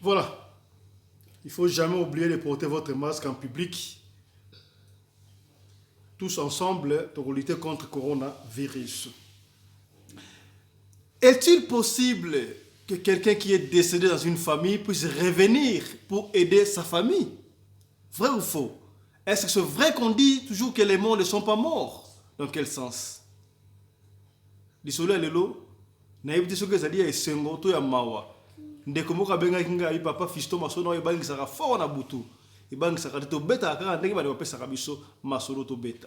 Voilà. Il ne faut jamais oublier de porter votre masque en public. Tous ensemble pour lutter contre le coronavirus. Est-il possible que quelqu'un qui est décédé dans une famille puisse revenir pour aider sa famille? Vrai ou faux? Est-ce que c'est vrai qu'on dit toujours que les morts ne sont pas morts? Dans quel sens? Lisolo lelo, na yebiti soke zali ya esengo to ya mawa. Ndeko moka benga kinga yi papa fisto masono e bangi saka fort na butu. E bangi saka to beta kaka ndenge ba de pesa kabiso masolo to beta.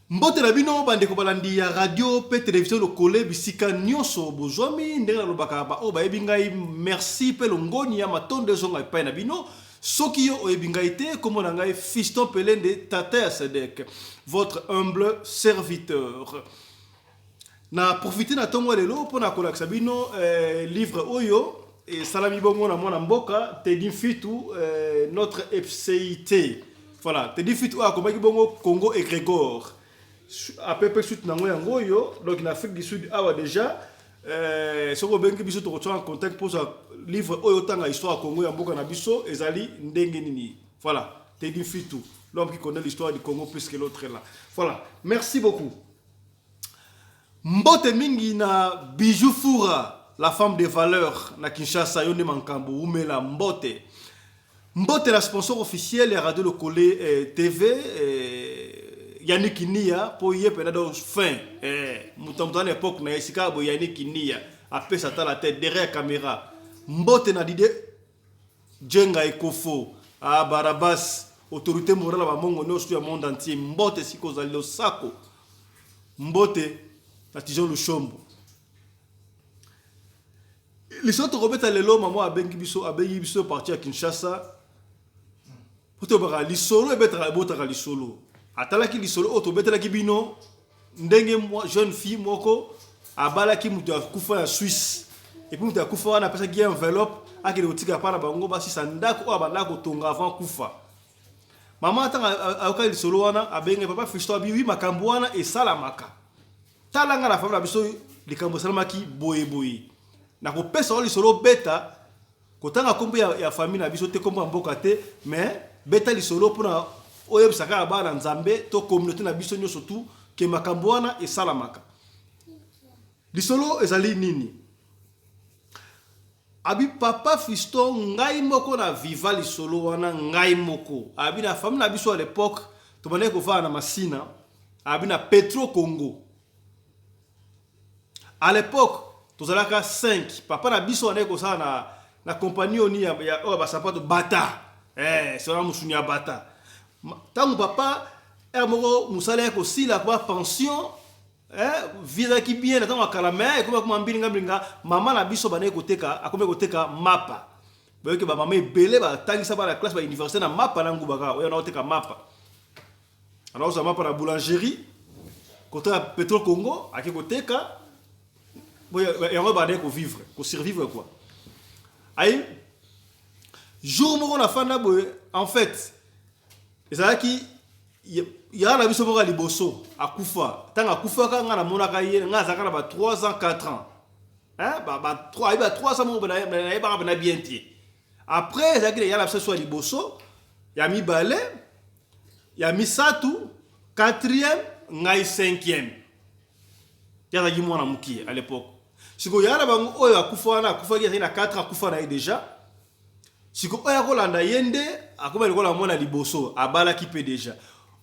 Mbote na bino bandeko balandi ya radio pe télévision lokole bisika nyonso bozwami ndenge na lobaka ba o ba yebi ngai merci pe longoni ya matonde zonga epai na bino. Soki yo oyebi ngai te komo na ngai Fiston Pelende Tata ya Sedek, votre humble serviteur. Na profiter na tongo lelo pona kolakisa bino livre oyo et salami bongo na mwana mboka Teddy Fitu notre FCIT. Voilà, Teddy Fitu a komaki bongo Congo et Grégor. À peu près suite nango yango yo, donc en Afrique du Sud awa déjà soko bengi biso to en contact pour ça livre oyo tanga histoire Congo ya mboka na biso ezali ndenge nini. Voilà, Teddy Fitu, l'homme qui connaît l'histoire du Congo plus que l'autre là. Voilà, merci beaucoup. Mbote mingi na Bijou Fura, la femme de valeur na Kinshasa yone mankambo umela Mbote. Mbote la sponsor officiel ya Radio Lokole TV Yannick Nia pour y pena do fin mutamutana à l'époque na esika bo Yannick Nia après ça la tête derrière la caméra. Mbote na dide Djenga Ekofo a Barabas autorité morale ba mongo no sur le monde entier. Mbote siko za lo sako. Mbote na Tijon Lushombo. Les autres robeta lelo maman abengi biso parti à Kinshasa. Poto bara lisolo e betra bota lisolo. Atalaki lisolo oto betela kibino ndenge jeune fille moko abalaki mutu akufa ya Suisse et puis mutu akufa wana pesa ki enveloppe akile otika pana bango basi sandako o bandako tonga avant kufa. Mama tanga ayoka lisolo wana abenge papa Fisto abi wi makambo wana e salamaka. Talanga la famille biso likambo salamaki boye na ko pesa lisolo beta kotanga kombo ya famille na biso te kombo mboka te mais beta lisolo pona oye bisaka bana nzambe to communauté na biso nyo surtout ke makambo wana e salamaka. Lisolo ezali nini? Abi papa Fisto ngai moko na viva lisolo wana ngai moko. Abi na famille na biso à l'époque to bane ko fa na Masina, abi na Petro Congo. À l'époque, tozalaka 5. Papa na biso ane ko sa na compagnie oni ya o ba sapato bata. C'est vraiment musunya bata. Tant papa moko musala ko sila kwa pension visa ki bien tant akala mais comme mbinga mama na biso bane ko teka akome ko teka mapa boyoke ba mama ebele ba tangisa ba la classe ba université na mapa na ngubaka oyo na oteka mapa alors ça mapa na boulangerie côté Petro Congo aki ko teka boyo yango bane ko vivre ko survivre quoi ay jour moko na fanda boyo en fait ezalaki ya na biso moko liboso akufa tanga akufa ka nga na monaka ye nga zaka na ba 3 ans 4 ans ba 3 ans mo na bien tie après ezalaki ya na biso liboso ya mi balé ya mi satu 4e ngai 5e ya za gimona mukie à l'époque siko ya na bango oyo akufa na akufa ki na 4 akufa na déjà siko oya kolanda yende akoma likola mona liboso abala ki pe déjà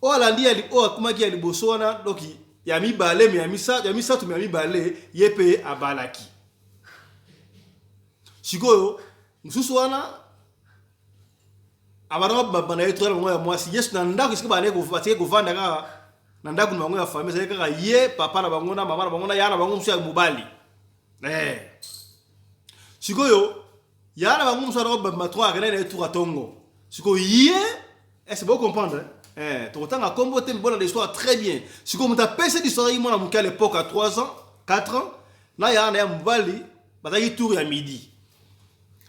o alandi ali o akoma ki liboso wana donc ya mi balé mais ya mi satu mais ya mi balé yepe abalaki siko mususu wana abana bana yetu ngo ya mwasi yesu na ndako siko bane ko batike ko vanda ka na ndako ngo ya famille c'est ka ye papa na bango na mama na bango na yana bango musu ya mobali siko yo yana bango musu na ba 3 akena na tour atongo siko ye c'est bon comprendre tokotanga kombo te mbona l'histoire très bien siko muta pese d'histoire yi mona muka à l'époque à 3 ans 4 ans na yana ya mobali bazaki tour ya midi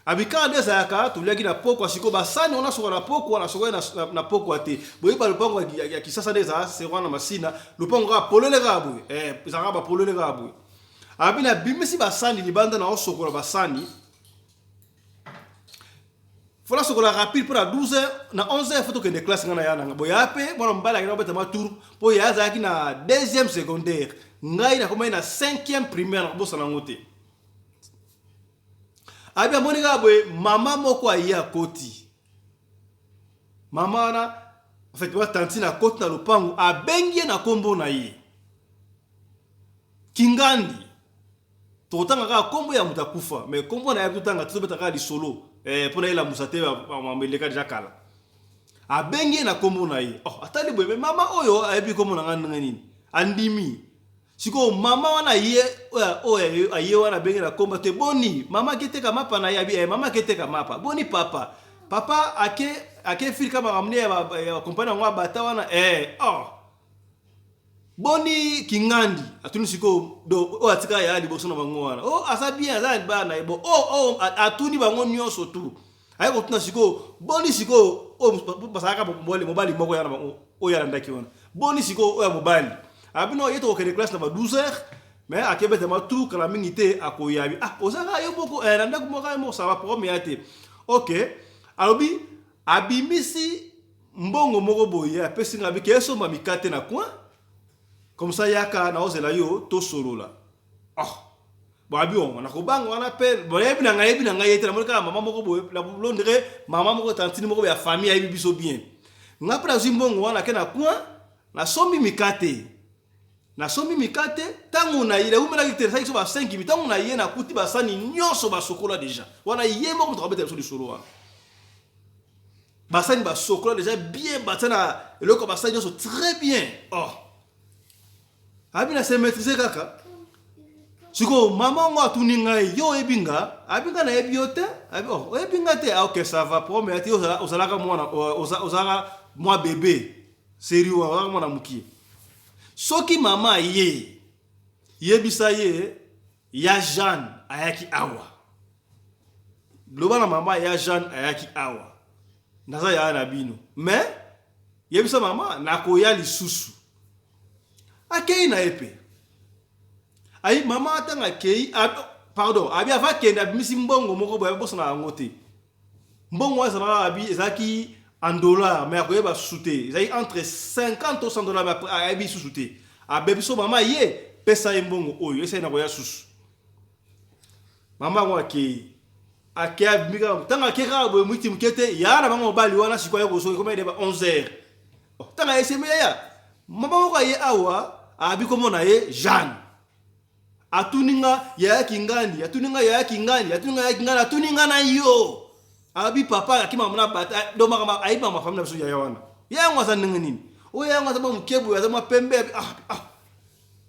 abika ndeza yaka tuliaki na poko siko basani ona soka na poko wana soka na poko ate boyi ba lupango ya kisasa ndeza se wana Masina lupango ga polele ga boyi zanga ba polele ga boyi abina bimisi basani libanda na osokola basani Voilà ce qu'on a rapide pour la 12h, na 11h, il faut que les classes soient là. Bon, il y a un peu, moi, on va aller dans tour pour y aller na deuxième secondaire. Ngai na comment na cinquième primaire, bon, ça n'a ngoté. Abia monika boy, maman moko ayi à koti. Maman na, en fait, wa tanti na koti na lopango, a bengie na kombo na ye. Kingandi. Totanga ka kombo ya mutakufa, mais kombo na ya totanga tobeta ka li solo. Pour la musate ameleka déjà kala. A bengie na kombo na ye. Oh, atali boy, mais maman oyo ayebi kombo na ngani nini? Andimi. Siko mama wana ye aye wana bengie na kombo te boni. Mama kete ka mapa na ye, mama kete ka mapa. Boni papa. Papa ake fil kama ramne ya kompana ngwa bata wana boni kingandi atuni siko do o atika ya liboso na bango wana asa bien asa ba na ebo atuni bango nyonso tu ayi ko tuna siko boni siko basaka mobali moko yana o yana ndaki wana boni siko o ya mobali abino yeto ko classe na ba 12h mais akebete ma tout kala mingite akoyabi osaka yo boko na ndako moko mo ça va pour me ate OK alobi abimisi mbongo moko boye apesi ngabi keso mamikate na coin. Comme ça, yaka na ozela yo to solo la. Bon abi on a ko bang on appelle. Bon yebi na ngai yete na monaka maman moko boye la blondre maman moko tantine moko ya famille ayi biso bien. Ngapra zimbongo wana ke na coin na somi mikate. Na somi mikate tangu na ile umela kitere sa iso ba 5 minutes tangu na ye na kuti ba sani nyonso ba sokola déjà. Wana ye moko to kabeta so di solo wana. Basani ba sokola déjà bien batana eloko basani nyonso très bien. Abina se maîtriser kaka. Siko maman ngo atuni ngai yo ebinga, abinga na ebiote, ebinga te OK ça va promettre ozalaka mwana ozala moi bébé. Sérieux ozalaka mwana mukie. Soki mama yebisa ye ya Jeanne ayaki awa. Loba na mama ya Jeanne ayaki awa. Naza ya na bino. Mais yebisa mama nakoya lisusu. Akei na epe. Ayi mama atanga kei pardon, abi ava kenda bimisi mbongo moko boya bosa na ngote. Mbongo wa sana abi ezaki en dollars mais akoyeba sute. Ezaki entre 50 ou 100 dollars mais abi sute. Abebiso mama ye pesa mbongo oyo esa na koya susu. Mama ngo akei. Akei abimika tanga keka boye muti mukete ya na bango bali wana sikoya ko so comme il est 11h. Tanga eseme ya. Mama moko ye awa abi komo na ye Jeanne atuninga ya kingandi atuninga na yo abi papa akima mona bata do mama aiba ma famille biso ya wana ya ngwa za nini o ya ngwa za mkebu ya za pembe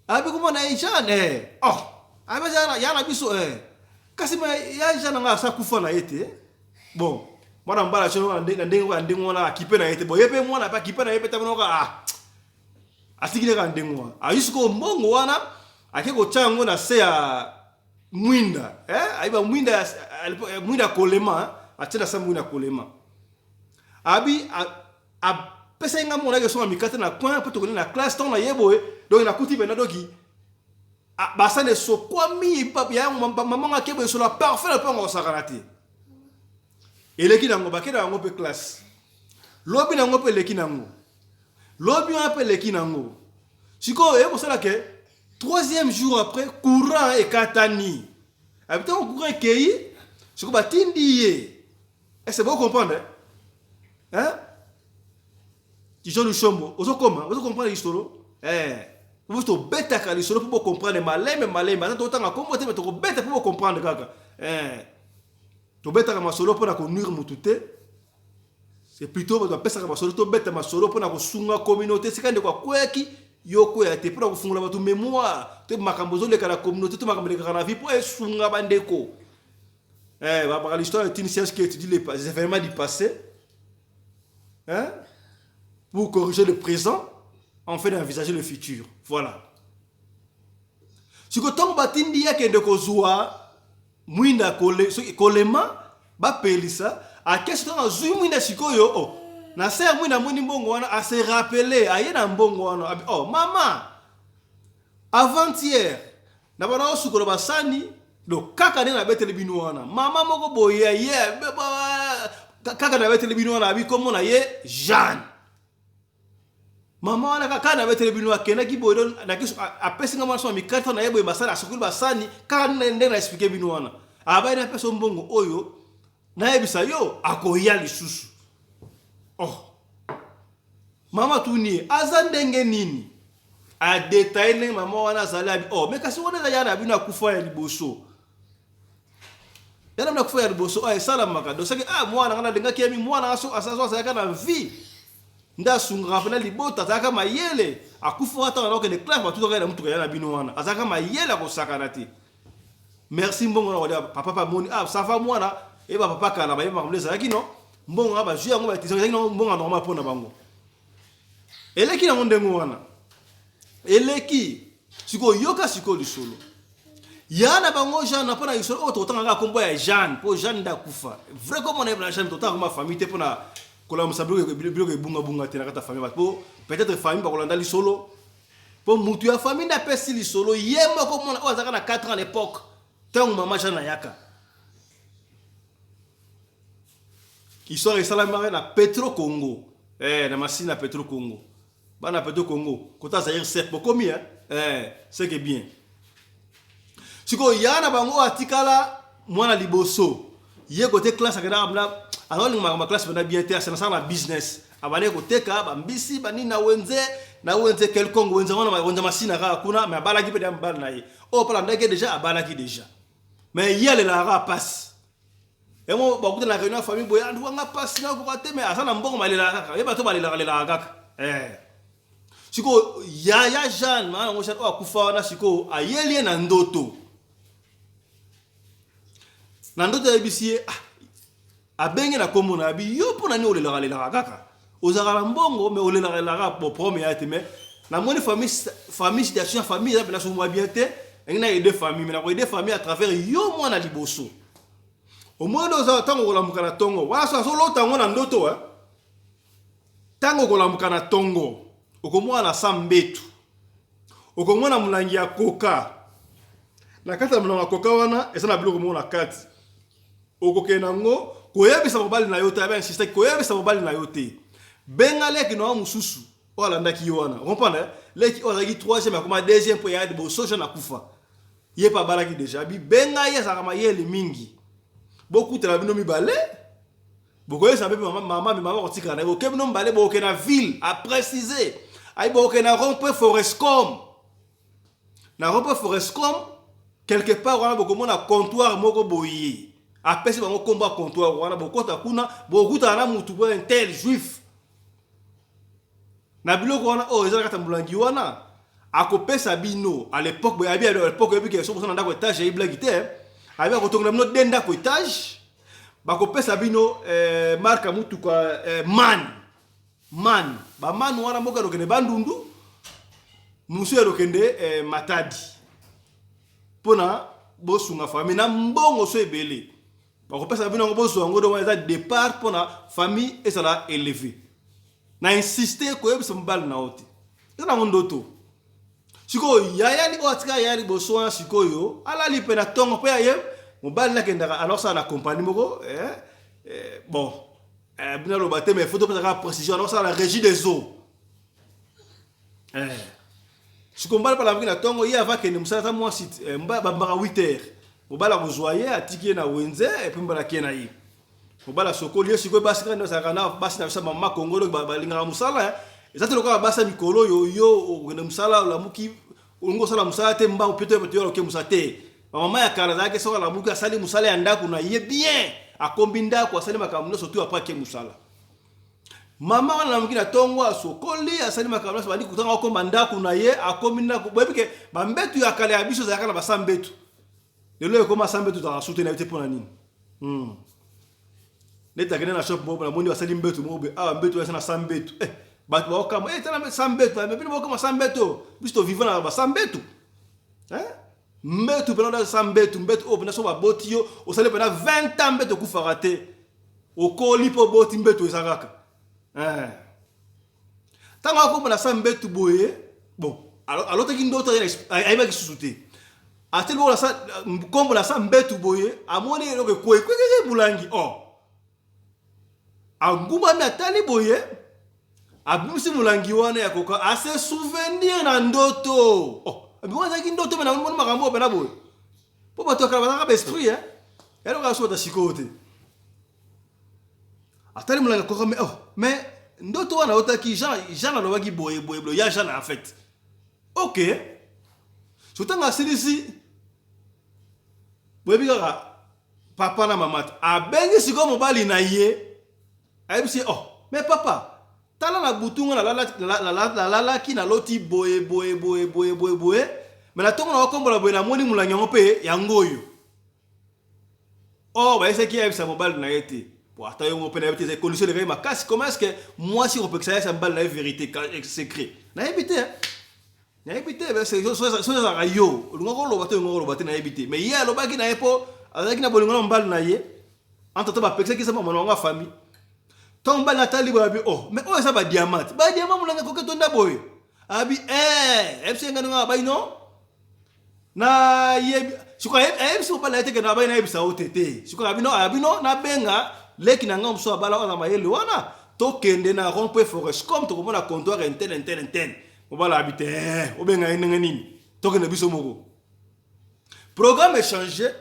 abi komo na ye Jeanne abi ya na biso kasi ma ya Jeanne nga sa kufa na yete bon mwana mbala chono ndenge wana kipe na yete bo yepe mwana pa kipe na yepe tamoka asikile ka ndengwa ayisuko mbongo wana akeko chango na se ya mwinda aiba mwinda kolema atenda sa mwinda kolema abi a pesa nga mona ke so mikate na coin poto na classe ton na yeboe donc na kuti bena doki basa ne so kwa mi papa ya maman nga kebo so la parfait na pango sakanati eleki nango bakeda ngo pe classe lobi nango pe leki nango L'objet appelle les kinango. Siko, et pour cela que troisième jour après, courant et katani. Habitant au courant et kei, siko batindi. Est-ce que vous comprenez? Hein? Tu joues le chombo. Vous comprenez l'histoire? Vous êtes bête à l'histoire pour comprendre malin, mais malin. Maintenant, autant à comprendre, mais tu es bête pour comprendre. Tu es bête à ma solo pour la conduire mon touté. C'est plutôt parce que pesa kama solo to beta masolo pona kusunga communauté sikande kwa kweki yoko ya te pona kufungula batu mémoire te makambo zo le kala communauté to makambo le kala vie pour sunga bandeko bah l'histoire est une science qui étudie les événements du passé pour corriger le présent afin d'envisager le futur. Voilà. Si ko tomba batindi ya kende ko zuwa mwinda kolema ba pelisa a question na zui mwinda sikoyo na se mwinda mwini mbongo wana a se rappeler aye na mbongo wana mama avant-hier na bana osukolo basani do kaka ne na betele binu wana mama moko boye ye kaka na betele bino wana abi komo na ye Jeanne mama wana kaka na betele bino akena ki bodo na kiso apesi ngama so mi karton na yebo basani asokuli basani kaka nde na expliquer bino wana aba ina peso mbongo oyo na yebisa yo akoya lisusu mama tuni azandenge nini a detailler mama wana zala mais kasi wona za yana bino akufa ya liboso yana bino akufa ya liboso sala makado saki mwana ngana denga kiemi mwana aso asaso sayaka na vie nda sunga fana libota taka mayele akufa hata na ke de classe batuto kana mutu yana bino wana azaka mayele ko sakana ti merci mbongo na wala papa moni ça va mwana e ba papa kala ba yeba mleza yakino mbongo ba jua ngo ba tizo yakino mbongo normal pona bango eleki na ndengo wana eleki siko yoka siko lisolo yana bango Jeanne pona isolo ototanga kombo ya Jeanne po Jeanne da kufa vrai comme on est la Jeanne totanga ma famille te pona kola musablo ke bunga bunga te na kata famille po peut-être famille ba kolanda lisolo po mutu ya famille da pesi lisolo yema comme on azaka na 4 ans à l'époque tant maman Jeanne yaka histoire salamare na Petro Congo na masina Petro Congo bana Petro Congo kota Zaire c'est pour combien c'est que bien siko yana bango atikala mwana liboso ye côté classe akana abla alors ma classe bana bien terre c'est na business abane côté ka bambisi bani na wenze quelconque wenze wana masina ka kuna mais abala ki pe mbala na ye pala ndeke déjà abala ki déjà mais yele la ra passe et moi ba kuta na réunion famille boya ndu nga passe na ko te mais asana mbongo malela kaka ye bato balela kaka siko ya Jeanne maana ngosha akufa na siko ayeli na ndoto ebisie abenge na komo na bi yo pona ni olela kaka ozala mbongo mais olela pour premier ya te mais na moni famille situation famille ya bela so moi bien te ngina aider famille mais na ko aider famille à travers yo mwana liboso au moins dans tango kolamuka na tongo wala so lota ngona ndoto tango kolamuka na tongo okomwana sambetu okomwana mulangi ya koka na kata mulangi ya koka wana esa na biloko mona kati okokena ngo koyebisa mobali na yote aba insiste koyebisa mobali na yote benga leki no mususu wala ndaki wana comprendre leki ozaki 3e mais comme 2e po ya de bosoja na kufa ye pa balaki déjà bi benga ye saka mayele mingi beaucoup de la bino mi balé beaucoup ça peut maman otika na ko bino balé boke na ville à préciser ay boke na rompe Forescom na rompe Forescom quelque part wana beaucoup mona comptoir moko boyi apesi bango combat comptoir wana bokota kuna bokuta na mutu bo un tel juif na biloko wana ezala kata mulangi wana akopesa bino à l'époque boya bien à l'époque ebi ke so na ndako étage e blague te abi akotonga bino denda ko étage bakopesa bino marka mutu kwa man ba man wana moka dokene bandundu musu dokende matadi pona bosunga famille na mbongo so ebele bakopesa bino bosu ngo do eza départ pona famille et ça l'a élevé na insister ko yebisa mbali na ote eza mondoto siko yayali otika yali boso sikoyo ala lipe na tongo pe ye mobali na kendaka alors ça na compagnie moko bon bina lo baté mais faut pas la précision alors ça la régie des eaux siko mbali pala na tongo ye ava kende musala moi site mbaba 8h mobala kozoyer atiki na wenze et puis mbala kena yi mobala sokoli ye siko basi kana ça kana basi na mama kongolo balinga musala ezati lokola basa mikolo yo ngene musala la muki ungo sala musala te mba peut-être yo ke musate mama ya kala zake soka la muki asali musala ya ndaku na ye bien akombi ndaku asali makamno surtout après ke musala mama wana na muki na tongo asokoli asali makamno bandi kutanga akomba ndaku na ye akombi ndaku bobike bambetu ya kala ya biso za kana basambetu lelo ko masambetu ta soutenir te pona nini neta kene na shop mo na moni asali mbetu mo be mbetu ya na sambetu batu ba okama tena sambetu mais bino okama sambetu bisto vivant na ba sambetu mbetu pena sambetu mbetu na so ba botio osale pena 20 ans mbetu ku farate okoli po boti mbetu ezakaka tanga ko na sambetu boye bon alors te kindo to aiba kisusuté atel bo la sa kombo la sambetu boye amoni lo ke ko bulangi Agumami atali boye. Abimisi mulangi wana ya koka ase souvenir na ndoto. Oh, abiwanza ki ndoto mena mwana makambo bena boye. Po bato kala ba esprit Ero ka so ta sikote. Atali mulangi koka me mais ndoto wana otaki Jean alobaki boye ya Jean en fait. OK. Sotanga silisi boye bika papa na mama abengi siko mobali na ye. Ayebisi mais papa tala na butunga la ki na loti boye mais na tongo na wakombola boye na moni mulangi yango pe yangoyo ba ese ki ayebisa mobali na yete po ata yo mo pe na yete c'est condition de ma makasi comment est-ce que moi si on peut que ça mobali na vérité secret na yebite c'est ça rayo ngoko lo bato na yebite mais hier lo baki na yepo azaki na bolingo na mobali na ye entre ba pekisa ki sa mama na famille tomba natali boy mais ça ba diamant mulanga ko ketonda boy abi ebse ngana ba ino na ye siko ebse ko pala teke na ba ina ebsa otete siko abi no na benga leki na ngam so bala na mayele wana to kende na rompe forest comme to ko na comptoir intel mo bala abi o benga nini to kende biso moko programme est changé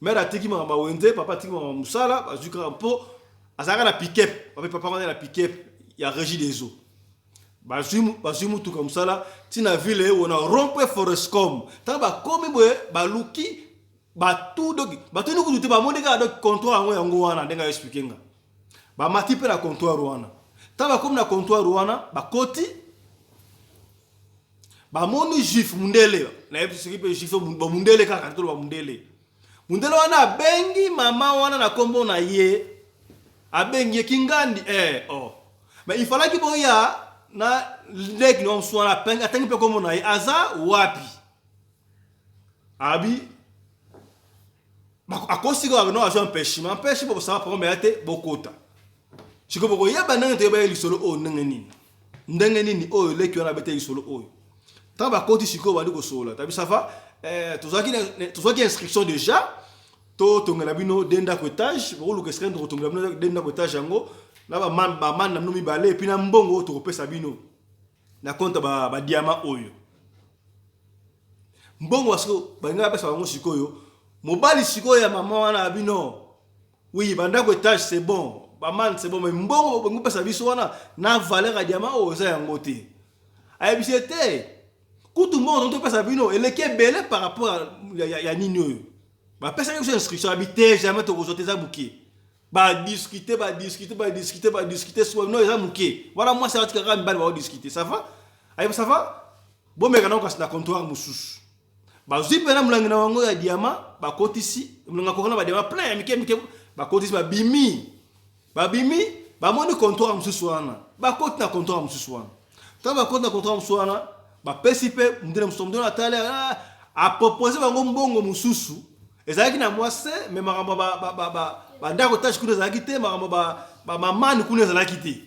mère atiki ma wende papa tiki ma musala azuka po azaka na pick-up papa on na pick-up ya régie des eaux bazimu tout comme ça là tina ville on a rompe forestcom ta ba komi boye ba luki ba tout donc ba tout nous tout ba mondeka donc comptoir yango wana ndenga expliquer nga ba mati pe na comptoir wana ta ba comme na comptoir wana ba koti ba moni juif mundele na epi pe juif ba mundele kaka to ba mundele wana bengi mama wana na kombo na ye abengi kingandi mais il fallait que boya na leg no mswana penga tangi pe komo na aza wapi abi akosi ko no ajo empêche bo ça pour me ate bokota chiko boko yeba nanga te ba lisolo nangeni ndengenini leki wana bete lisolo taba koti chiko bandi ko sola tabi ça va tuzaki inscription déjà to tongela bino denda ko étage bo luka screen to tongela bino denda ko étage yango na ba man na nomi balé puis na mbongo to kopesa bino na compte ba diamant oyo mbongo wasko ba nga pesa bango sikoyo mobali sikoyo ya mama wana bino oui banda ko étage c'est bon ba man c'est bon mais mbongo bango pesa biso wana na valeur ya diamant oyo za yango te ayebisete kutu mbongo to pesa bino eleke belé par rapport ya nini oyo ba pesa yo inscription habité jamais to kozote za buki ba discuter soit non za muke voilà moi ça va te faire ba discuter ça va ayi ça va bon mais kana ko na comptoir mususu ba zipe na mulangi na wango ya diamant ba kotisi mulanga ko na ba diamant plein ya mike ba kotisi ba bimi ba moni comptoir mususu wana ba koti na comptoir mususu wana ta ba koti na comptoir mususu wana ba pesipe ndine musomdo na tale a proposer bango mbongo mususu ezaki na mwase mais makambo ba ndako tashi kuna zalaki te makambo ba mamani kuna zalaki te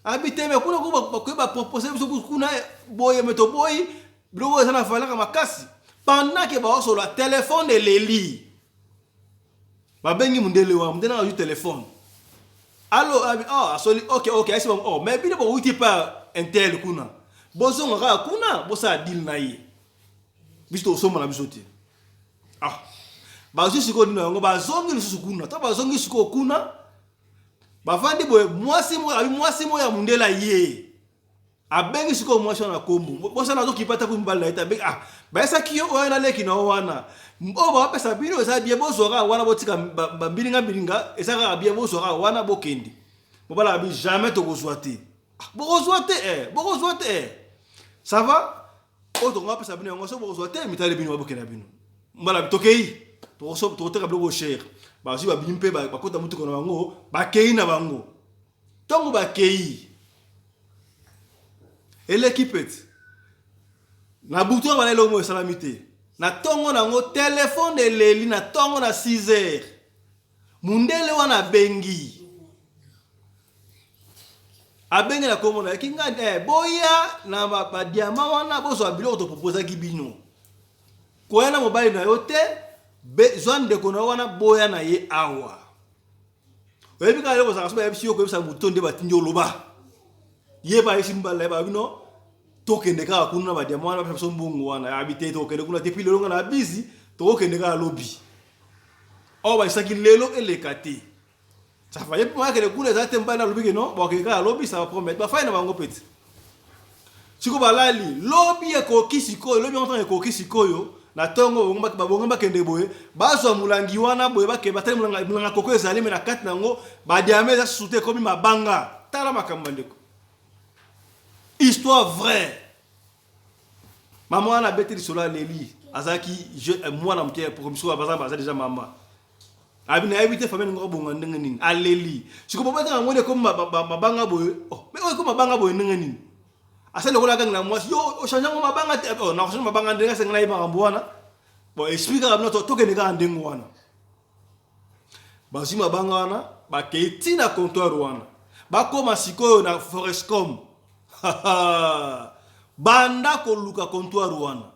habité mais kuna ko ba proposer biso kuna boye meto boy blogo sana falaka makasi pendant que ba solo téléphone de Leli ba bengi mundele wa mundena na téléphone allo asoli OK asi bon mais bino bo wuti pa intel kuna bozo ngaka kuna bosa deal na ye biso somo na biso te bazo siko dino yango bazongi lisusu kuna ta bazongi siko kuna bavandi boye mwasi mo ya mundela ye abengi siko mwasi na kombo bosa na zokipata ku mbala ita be ba esa kiyo wana leki na wana ba pesa bino esa bie bozoka wana botika bilinga esa ka bie bozoka wana bokendi bobala bi jamais to kozwa te bokozwa te ça va to ngapa pesa bino yango so bokozwa te mitale bino bokena bino mbala bitokei to teka blogo cher ba si ba bimpe ba kota mutu kono bango ba kei na bango tongo ba kei l'équipe na butu ba lelo mo salamité na tongo nango téléphone de Leli na tongo na 6h mundele wana bengi abengi na komo na kinga boya na ba diamant wana bozo abilo to proposer kibino koyana mobile na yote besoin de kono wana boya na ye awa oyebi ka leko saka so ba biso ko bisa mutonde batinjo loba yeba isimba leba bino tokende ka kuna ba diamant ba so mbungu wana habité tokende kuna depuis lelo ngana busy tokende ka lobby o ba isaki lelo elekati ça va yep ma kele kuna za temba na lobby ke no ba ke ka lobby ça va promettre ba faina bango petit siko balali lobby ko kisiko lobby on ko kisiko yo na tongo babonga kende boye bazwa mulangi wana boye bake batali mulanga koko ezali me na kati nango ba diamant za sute komi mabanga tala makambo ndeko. Histoire vraie. Maman a bêté sur la Léli. Azaki, moi, na mtia pour me sauver, bazar déjà maman. Abi na éviter famille ngoro bonga ndengeni. A Léli. Si ko papa ngone comme mabanga boye. Oh, mais comme mabanga boye ndengeni. Asa le kola gang na moi. Yo, o chanja ngo mabanga te. Oh, na chanja mabanga ndenga senga iba ngambwana. Bon, explique rabno to ke ndega ndengwana. Bazi mabanga wana, ba keiti na comptoir wana. Ba koma sikoyo na Forescom. Banda ko luka comptoir wana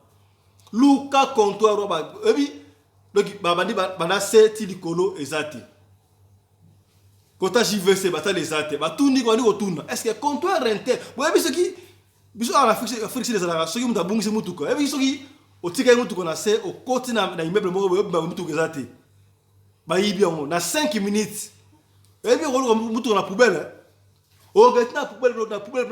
luka comptoir ba ebi donc babandi banda seti likolo ezati kota JVC bata les ate batundi ko ndiko tuna est-ce que comptoir inter bo ebi soki biso ala fixe les ala soki muta bungisi mutuko ebi soki otika mutuko na se o koti na immeuble moko ba mutuko ezati ba yibi ngo na 5 minutes ebi ko mutuko na poubelle. Oh, na poubelle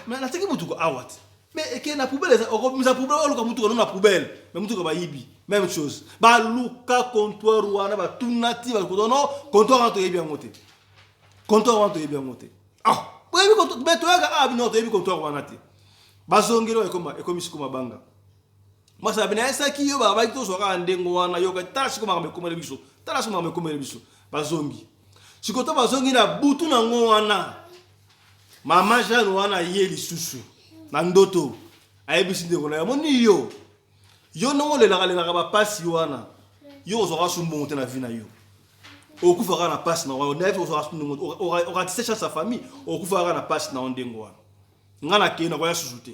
mais na teki mutuko awat mais eke na poubelle o misa poubelle o mutuko na poubelle mais mutuko ba yibi même chose ba luka comptoir wana ba tunati ba ko no comptoir anto yebi ngote comptoir anto yebi ngote ah bo yebi comptoir beto yaga abi no to yebi comptoir wana te ba zongero e komisi kuma banga masa bina esa ki yo ba ba to so ka ndengo wana yo ka tashi kuma me komele biso tashi kuma me komele biso ba zongi sikoto ba zongi na butu na ngo wana. Mama Jeanne wana yeli susu na ndoto ayebisi ndeko na yamoni yo no le la ba pasi wana yo zo sumbo te na vie na yo okufaka na pasi na wana nefe zo sumbo o ratisse sa famille okufaka na pasi na ndengo wana ngana ke na kwa susu te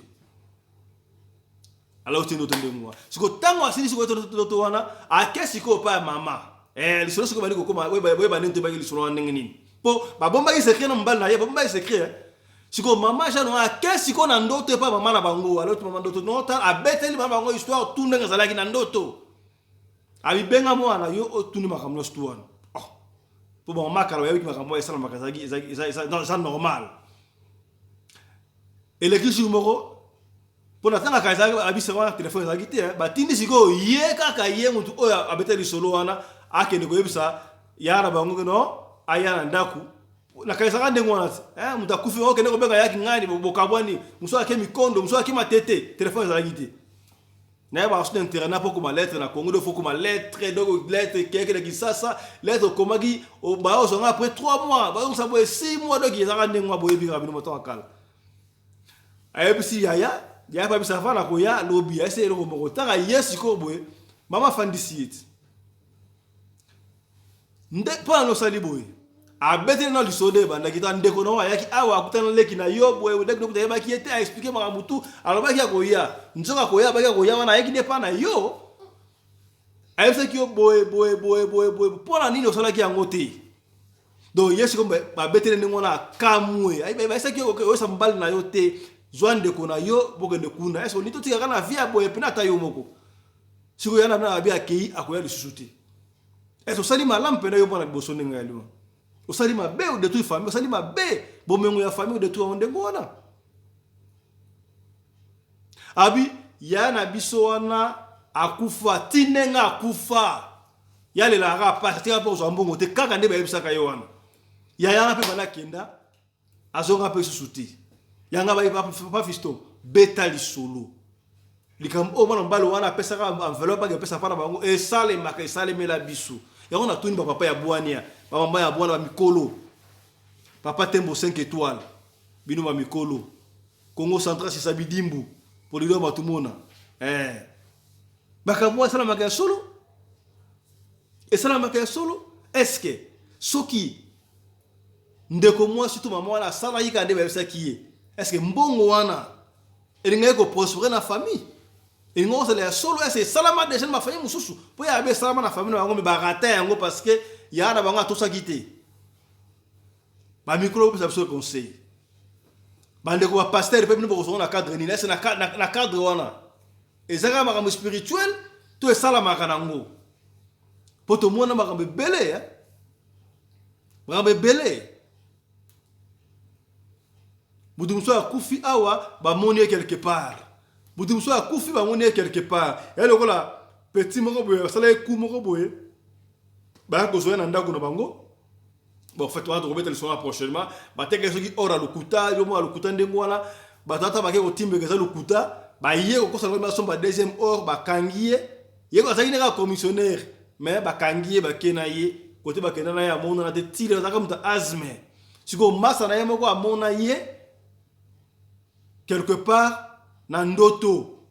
ala utendo ndengo wana siko tango asini siko to wana akesi ko pa mama lisolo siko bali ko koma we ba nente ba lisolo ndenge nini po ba bomba yi secret na mbali na ye bomba yi secret. Siko mama jano a kesi ko na ndoto pa mama na bango alors mama ndoto no ta abeteli mama bango histoire tout ndenga zalaki na ndoto abi benga mwana yo otuni makamno histoire oh po ba mama kala yabi makambo esala makazaki eza normal elekisi moko po na tanga kaza abisa wana telefone zaki te ba tindi siko ye kaka ye mutu oya abeteli solo wana akende ko yebisa yara bango no ayana ndaku na kaisa kande ngwana mutakufi oke ndeko benga yaki ngani bokabwani muso ake mikondo muso ake matete telefone za gite na ba asu intérêt na poko ma lettre na Congo do foko ma lettre donc lettre keke de kisasa lettre komagi o ba o zonga après 3 mois ba on sabo 6 mois donc ils akande ngwa boyebi rabino moto akala ayebisi ya pa bisa fana ko ya lobby ese lo mo tanga yes ko boye mama fandisi it nde pa no sali boye abete na lisode banda kita ndeko no yaki awa akutana leki na yo boye ndeko ko yeba ki ete a expliquer maramutu aloba ki akoya nzoka koya ba koya wana yaki depa na yo ayebisa ki yo boye pona nini osala ki angote do yesu ko ba bete ndeko na kamwe ayebisa ki yo sambal na yo te zwan ndeko na yo bogende kuna eso nito tika kana via boye pina ta yo moko siko yana na bia ki akoya lisusuti eso sali malampe na yo bona boso ndinga yalima osali mabe ou détruire famille osali mabe bomengo ya famille ou détruire ondengo wana abi yana biso wana akufa tinenga akufa yale la rapa tika po zo mbongo te kaka nde ba yebisaka yo wana ya yana pe bana kenda azonga pe susuti yanga ba pa fisto betali solo likam o bana mbalo wana pesa ka enveloppe ga pesa para bango e sale maka e sale mela biso yango na tuni papa ya bwania mama ya bwana ba mikolo papa tembo 5 étoiles bino ba mikolo Congo central c'est sabidimbu pour le doma tumona baka moi sala maka solo et sala maka solo est-ce que soki ndeko moi surtout maman wala sala yika ndeba yesa kiye est-ce que mbongo wana elinga ko prospérer na famille et nous c'est solo c'est salama déjà ma famille mususu pour y avoir salama na famille na bango me barata yango parce que ya na bango to sa quitté ba micro pour ça conseil bande ko pasteur pe bino ko na cadre ni na cadre wana ezaka makambo spirituel to esala makanango poto mona makambo belé hein makambo belé Boudumso a koufi awa ba moni quelque part Boudumso a koufi ba moni quelque part et le kola petit moko boye sala ku moko boye ba ko zo na ndako na bango. Bon, en fait, on va trouver le son prochainement. Bah, t'es quelqu'un qui aura le kuta, il y a le kuta d'engouana. Bah, t'as pas au timbre que ça le kuta. Bah, hier, au cours de la son, bah, deuxième heure, bah, kangié. Hier, quand ça y est, commissionnaire. Mais, bah, kangié, bah, kenaye. Côté, bah, kenaye, à mon, on a des tirs, ça comme ta asthme. Si vous masse, na yemo, à mon aïe, quelque part, nandoto.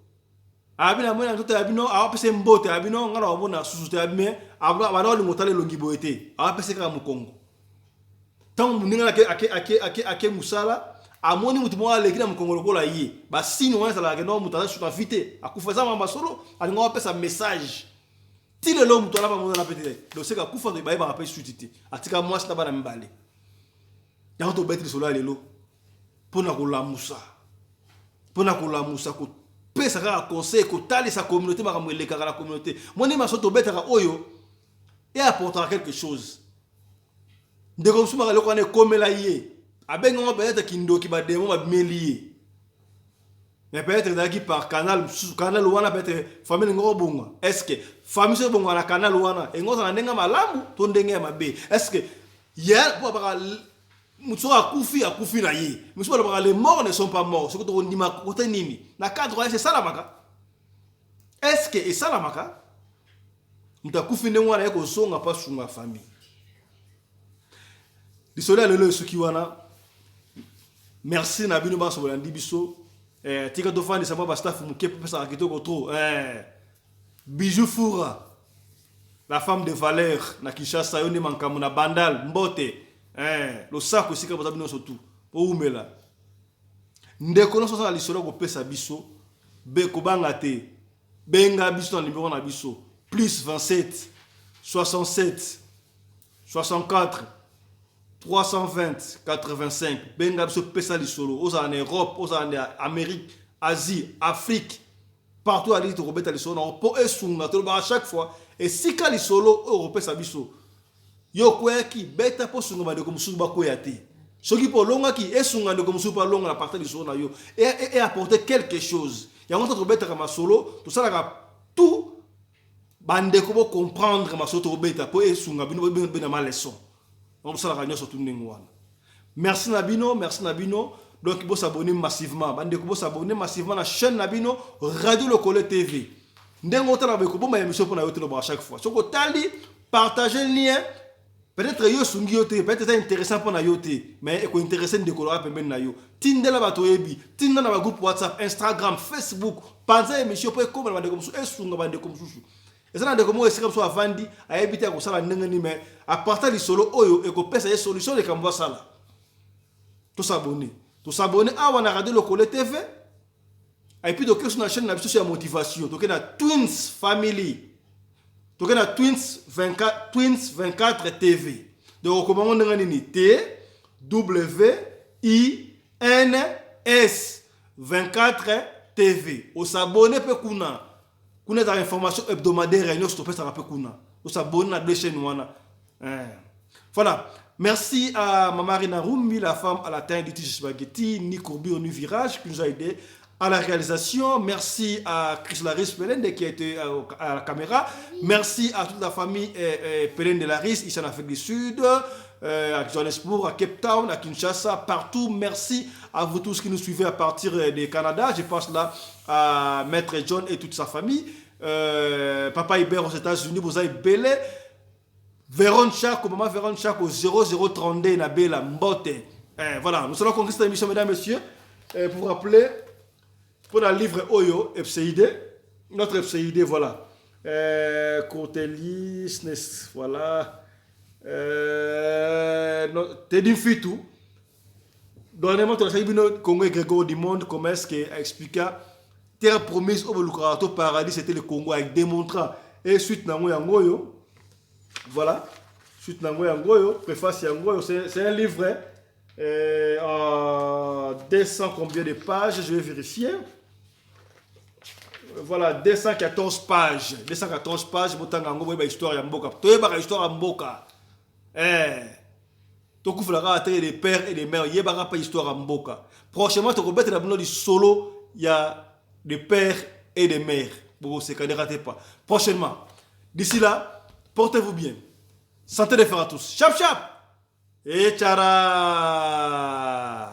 Abina, moi, nandoto, abino, a appelé mbote, abino, on a un sous-souté, abino, abino, le motale, le giboete. A appelé comme Congo. Tant muninga ake musala amoni mutu mo alekina mukongolo kola yi ba sino wana sala ke no mutaza shuka vite akufa za mamba solo alinga pesa message ti le lo mutu ala ba mona petite do seka kufa do ba ba pe shutiti atika mwasi na bana mbale ya to betri solo alelo pona ko la musa ko pesa ka conseil ko tali sa communauté makamwe leka la communauté moni masoto betaka oyo et apportera quelque chose. De comme ça, le connaît comme la yé. Avec un peut-être qui ndo qui va démon ma mélier. Mais peut-être d'ailleurs par canal ou on a peut-être famille ngoro bonga. Est-ce que famille se bonga na canal ou on et ngoro na ndenga malamu to ndenga mabe. Est-ce que hier pour pas muso akufi na yé. Muso pas les morts ne sont pas morts. Ce que on dit ma côté nini. Na cadre c'est ça la maka. Est-ce que et ça la maka? Mutakufi ndengwa na yeko songa pas sunga famille. Désolé le sukiwana. Merci na bino ba so bolandi biso. Tika do fandi sama ba staff muke pesa akito ko trop. Bijou Foura. La femme de valeur na Kinshasa yone mankamu na bandal mbote. Lo sako sika ba bino so tout. O umela. Ndeko no so sa lisolo ko pesa biso. Be ko banga te. Benga biso na numéro na biso. Plus 27 67 64 320 85 benga biso pesa lisolo aux en Europe aux en Amérique Asie Afrique partout à l'île de Robert lisolo pour esunga to ba chaque fois et si ka lisolo européen sa biso yo kweki beta po sunga ba de comme suba ko yate soki po longa ki esunga de comme suba longa la partie lisolo na yo et apporter quelque chose ya ngota Robert ka solo tout ça la tout bande ko comprendre ma soto Robert po esunga bino bino ma leçon. On s'en rend sur tout le monde. Merci Nabino. Donc il faut s'abonner massivement. Bande ko s'abonner massivement à la chaîne Nabino Radio Lokole TV. Ndengo tala be ko bo ma émission pour na yote à chaque fois. Soko tali partager le lien. Peut-être yo sungi yote, peut-être intéressant pour na yote, mais ko intéressant de ko pembe na yo. Tindela bato yebi, tinda na groupe WhatsApp, Instagram, Facebook, panza émission pour ko bande ko musu esunga bande ko musu. Et ça n'a de comment est-ce que soit vendu à éviter que ça la n'engani mais à partir du solo oyo et que pèse des solutions de comme ça là. Tout s'abonner à wana Radio Lokole TV. Et puis donc sur la chaîne na biso sur motivation, donc na Twins Family. Donc na Twins 24 TV. Donc comment on n'engani ni T W I N S 24 TV. Au s'abonner pe kuna. Kuna des informations hebdomadaires réunion sur ça rappelle kuna. On s'abonne à deux chaînes Voilà. Merci à Mamarina Rumi, la femme à la taille du Tige Spaghetti, ni Courbi au Virage qui nous a aidé à la réalisation. Merci à Chris Laris Pelende qui a été à la caméra. Merci à toute la famille Pelende de Laris ici en Afrique du Sud, à Johannesburg, à Cape Town, à Kinshasa, partout. Merci à vous tous qui nous suivez à partir du Canada. Je pense là à Maître John et toute sa famille. Papa Hubert aux États-Unis, vous avez belé. Véron Chak, maman Véron Chak au 0032 na Bela Mbote. Voilà, nous allons conclure cette émission, mesdames et messieurs. Pour vous rappeler, pour le livre Oyo, FCID, notre FCID, voilà. Courtelis, voilà. Teddy Fitou. Dernièrement, tu as dit que Congo et Grégoire du monde, comment est-ce qu'il a expliqué terre promise au Lucrato paradis, c'était le Congo avec démontrant. Et suite Nango Yangoyo, voilà, suite Nango Yangoyo, préface Yangoyo, c'est un livre 200 combien de pages, je vais vérifier. Voilà, 214 pages. 214 pages, Botangango, histoire ya mboka. Toyeba histoire ya mboka. Tokufulaka les pères et les mères, yebaka pas histoire ya mboka. Prochainement, tu vas mettre du solo, il y a des pères et des mères. Bon, c'est ne ratez pas. Prochainement. D'ici là, portez-vous bien. Santé de fer à tous. Chap chap. Et tchara.